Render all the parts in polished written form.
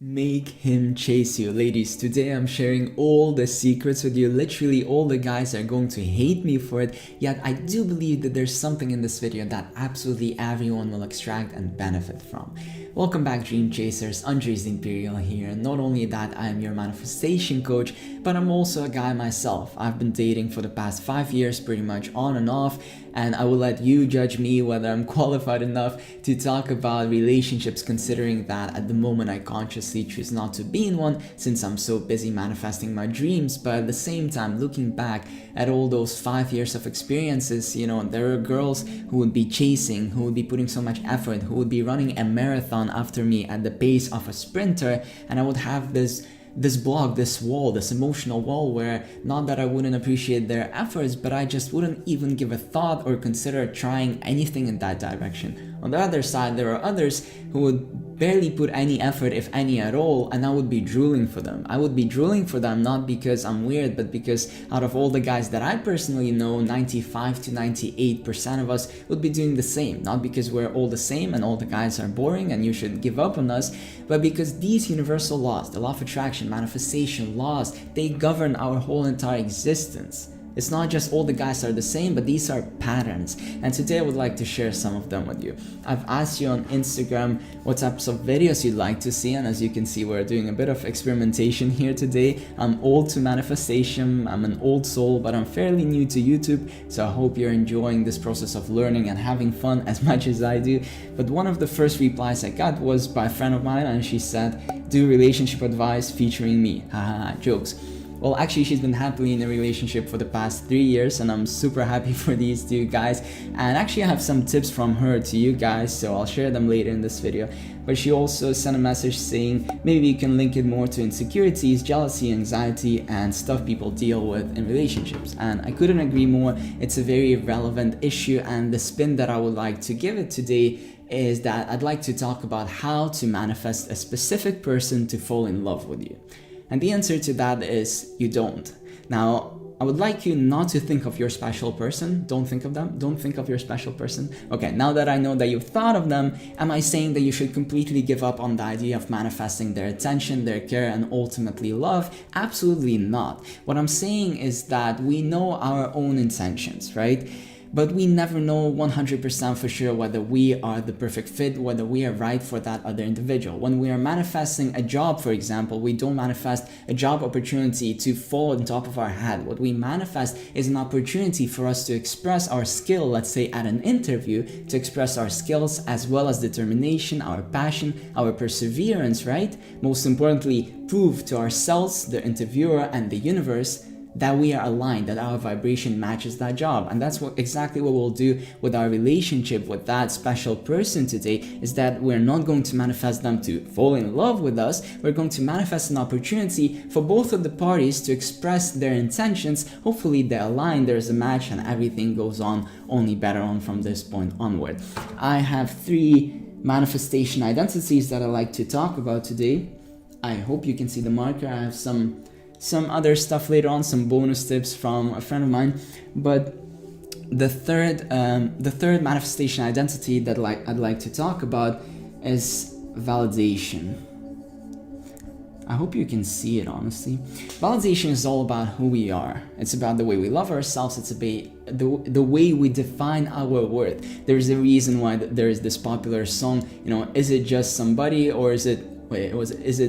Make him chase you. Ladies, today I'm sharing all the secrets with you. Literally all the guys are going to hate me for it, yet I do believe that there's something in this video that absolutely everyone will extract and benefit from. Welcome back, Dream Chasers. Andres Imperial here. Not only that, I am your manifestation coach, but I'm also a guy myself. I've been dating for the past 5 years, pretty much on and off, and I will let you judge me whether I'm qualified enough to talk about relationships, considering that at the moment I consciously choose not to be in one since I'm so busy manifesting my dreams. But at the same time, looking back at all those 5 years of experiences, you know, there are girls who would be chasing, who would be putting so much effort, who would be running a marathon after me at the pace of a sprinter, and I would have this block, this wall, this emotional wall where not that I wouldn't appreciate their efforts, but I just wouldn't even give a thought or consider trying anything in that direction. On the other side, there are others who would barely put any effort, if any at all, and I would be drooling for them. I would be drooling for them not because I'm weird, but because out of all the guys that I personally know, 95 to 98% of us would be doing the same. Not because we're all the same and all the guys are boring and you should give up on us, but because these universal laws, the law of attraction, manifestation laws, they govern our whole entire existence. It's not just all the guys are the same, but these are patterns. And today I would like to share some of them with you. I've asked you on Instagram what types of videos you'd like to see, and as you can see, we're doing a bit of experimentation here today. I'm old to manifestation, I'm an old soul, but I'm fairly new to YouTube, so I hope you're enjoying this process of learning and having fun as much as I do. But one of the first replies I got was by a friend of mine, and she said, "Do relationship advice featuring me." Haha, jokes. Well, actually, she's been happily in a relationship for the past 3 years, and I'm super happy for these two guys. And actually, I have some tips from her to you guys, so I'll share them later in this video. But she also sent a message saying maybe you can link it more to insecurities, jealousy, anxiety, and stuff people deal with in relationships. And I couldn't agree more. It's a very relevant issue, and the spin that I would like to give it today is that I'd like to talk about how to manifest a specific person to fall in love with you. And the answer to that is you don't. Now, I would like you not to think of your special person. Don't think of them. Don't think of your special person. Okay, now that I know that you've thought of them, am I saying that you should completely give up on the idea of manifesting their attention, their care, and ultimately love? Absolutely not. What I'm saying is that we know our own intentions, right? But we never know 100% for sure whether we are the perfect fit, whether we are right for that other individual. When we are manifesting a job, for example, we don't manifest a job opportunity to fall on top of our head. What we manifest is an opportunity for us to express our skill, let's say at an interview, to express our skills as well as determination, our passion, our perseverance, right? Most importantly, prove to ourselves, the interviewer, and the universe that we are aligned, that our vibration matches that job. And that's exactly what we'll do with our relationship with that special person today, is that we're not going to manifest them to fall in love with us. We're going to manifest an opportunity for both of the parties to express their intentions. Hopefully they align, there's a match, and everything goes on only better on from this point onward. I have 3 manifestation identities that I like to talk about today. I hope you can see the marker. I have some other stuff later on, some bonus tips from a friend of mine. But the third manifestation identity that I'd like to talk about is validation. I hope you can see it, honestly. Validation is all about who we are. It's about the way we love ourselves. It's about the way we define our worth. There's a reason why there is this popular song, you know, is it just somebody, or is it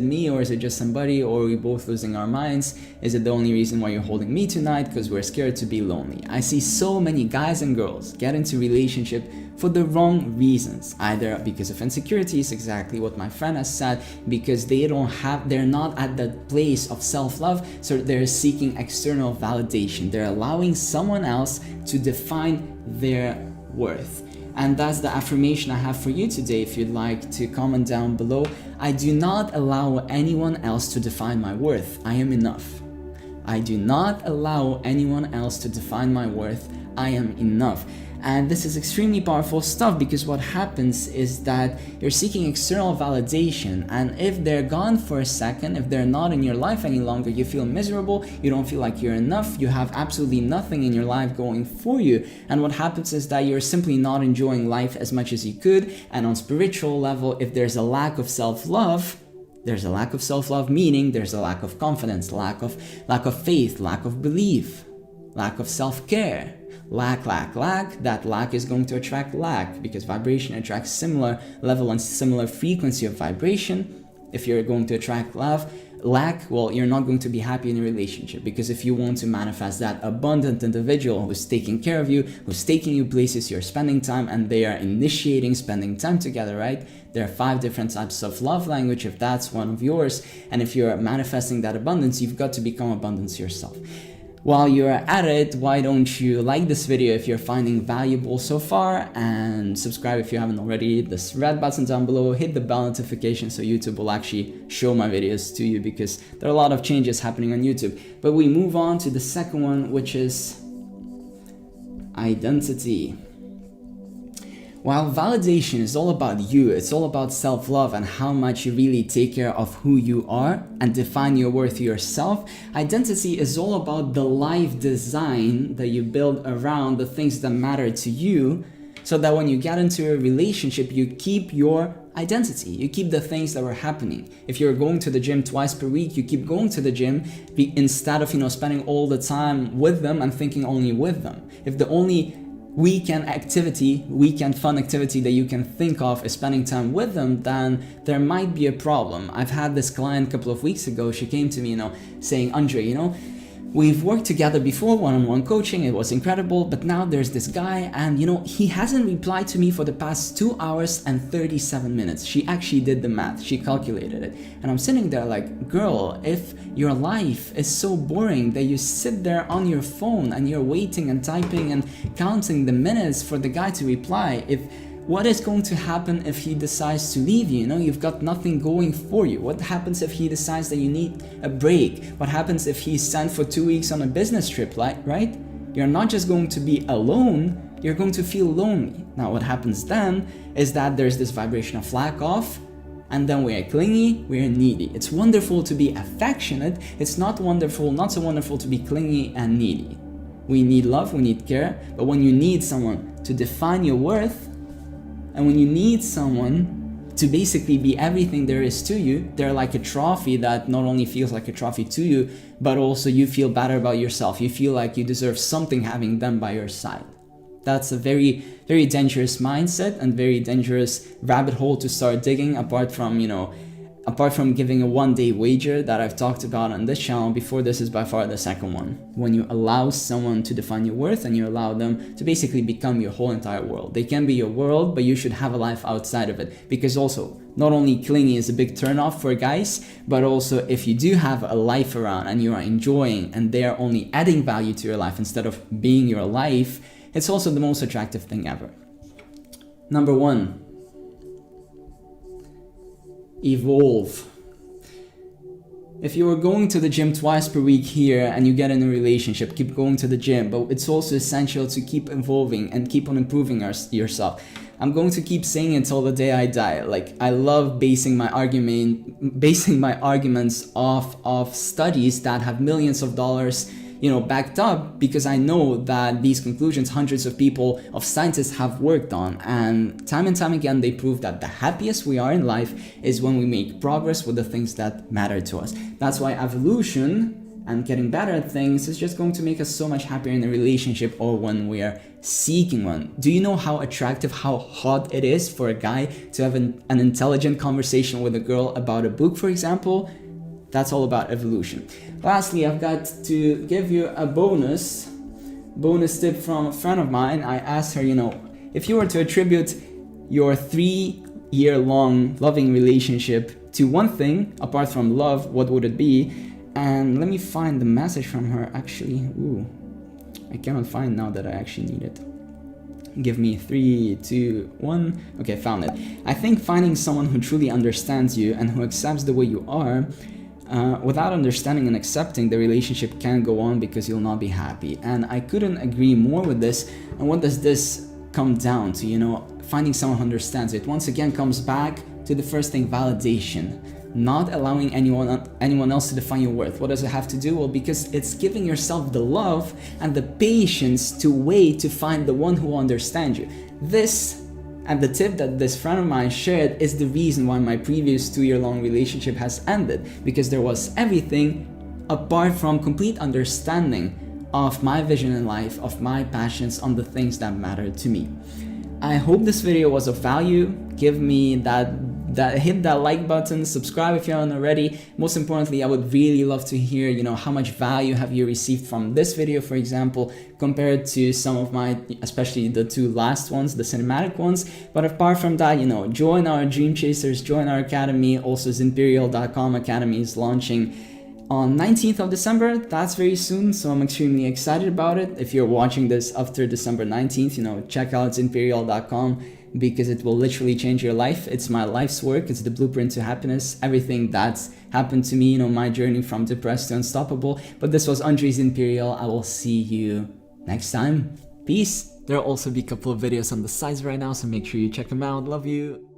me, or is it just somebody, or are we both losing our minds? Is it the only reason why you're holding me tonight? Because we're scared to be lonely. I see so many guys and girls get into relationship for the wrong reasons, either because of insecurities, exactly what my friend has said, because they're not at the place of self-love, so they're seeking external validation. They're allowing someone else to define their worth. And that's the affirmation I have for you today. If you'd like to comment down below, I do not allow anyone else to define my worth. I am enough. I do not allow anyone else to define my worth. I am enough. And this is extremely powerful stuff, because what happens is that you're seeking external validation, and if they're gone for a second, if they're not in your life any longer, you feel miserable, you don't feel like you're enough, you have absolutely nothing in your life going for you. And what happens is that you're simply not enjoying life as much as you could. And on spiritual level, if there's a lack of self-love, There's a lack of self-love, meaning there's a lack of confidence, lack of faith, lack of belief, lack of self-care. Lack. That lack is going to attract lack, because vibration attracts similar level and similar frequency of vibration. If you're going to attract lack, well, you're not going to be happy in a relationship, because if you want to manifest that abundant individual who's taking care of you, who's taking you places, you're spending time, and they are initiating spending time together, right? There are 5 different types of love language, if that's one of yours, and if you're manifesting that abundance, you've got to become abundance yourself. While you're at it, why don't you like this video if you're finding valuable so far, and subscribe if you haven't already. This red button down below, hit the bell notification so YouTube will actually show my videos to you, because there are a lot of changes happening on YouTube. But we move on to the second one, which is identity. While validation is all about you, it's all about self-love and how much you really take care of who you are and define your worth yourself, identity is all about the life design that you build around the things that matter to you, so that when you get into a relationship, you keep your identity. You keep the things that were happening. If you're going to the gym twice per week, you keep going to the gym instead of, spending all the time with them and thinking only with them. If the only weekend fun activity that you can think of is spending time with them, then there might be a problem. I've had this client a couple of weeks ago. She came to me, saying, Andre, we've worked together before, one-on-one coaching, it was incredible, but now there's this guy and he hasn't replied to me for the past 2 hours and 37 minutes. She actually did the math, she calculated it. And I'm sitting there like, girl, if your life is so boring that you sit there on your phone and you're waiting and typing and counting the minutes for the guy to reply, what is going to happen if he decides to leave you? You've got nothing going for you. What happens if he decides that you need a break? What happens if he's sent for 2 weeks on a business trip, right? You're not just going to be alone, you're going to feel lonely. Now what happens then is that there's this vibration of lack of, and then we're clingy, we're needy. It's wonderful to be affectionate, it's not so wonderful to be clingy and needy. We need love, we need care, but when you need someone to define your worth, and when you need someone to basically be everything there is to you, they're like a trophy that not only feels like a trophy to you, but also you feel better about yourself. You feel like you deserve something having them by your side. That's a very, very dangerous mindset and very dangerous rabbit hole to start digging, apart from giving a one-day wager that I've talked about on this channel before. This is by far the second one. When you allow someone to define your worth and you allow them to basically become your whole entire world. They can be your world, but you should have a life outside of it. Because also, not only clingy is a big turnoff for guys, but also if you do have a life around and you are enjoying and they are only adding value to your life instead of being your life, it's also the most attractive thing ever. Number 1. Evolve. If you are going to the gym twice per week here and you get in a relationship, keep going to the gym, but it's also essential to keep evolving and keep on improving yourself. I'm going to keep saying it till the day I die. I love basing my arguments off of studies that have millions of dollars backed up, because I know that these conclusions hundreds of scientists have worked on, and time again they prove that the happiest we are in life is when we make progress with the things that matter to us. That's why evolution and getting better at things is just going to make us so much happier in a relationship or when we are seeking one. Do you know how attractive, how hot it is for a guy to have an intelligent conversation with a girl about a book, for example? That's all about evolution. Lastly, I've got to give you a bonus tip from a friend of mine. I asked her, if you were to attribute your 3-year-long loving relationship to one thing apart from love, what would it be? And let me find the message from her actually. I cannot find now that I actually need it. Give me 3, 2, 1. Okay, found it. I think finding someone who truly understands you and who accepts the way you are, without understanding and accepting, the relationship can't go on because you'll not be happy. And I couldn't agree more with this. And what does this come down to? Finding someone who understands it once again comes back to the first thing, validation. Not allowing anyone else to define your worth. What does it have to do? Well, because it's giving yourself the love and the patience to wait to find the one who understands you. This And the tip that this friend of mine shared is the reason why my previous 2-year-long relationship has ended, because there was everything apart from complete understanding of my vision in life, of my passions on the things that matter to me. I hope this video was of value. Give me hit that like button, subscribe if you haven't already. Most importantly, I would really love to hear, how much value have you received from this video, for example, compared to some of my, especially the 2 last ones, the cinematic ones. But apart from that, join our Dream Chasers, join our academy. Also, Zimperial.com Academy is launching on 19th of December. That's very soon, so I'm extremely excited about it. If you're watching this after December 19th, check out Imperial.com, because it will literally change your life. It's my life's work. It's the blueprint to happiness. Everything that's happened to me, my journey from depressed to unstoppable. But this was Andre's Imperial. I will see you next time. Peace. There'll also be a couple of videos on the sides right now, so make sure you check them out. Love you.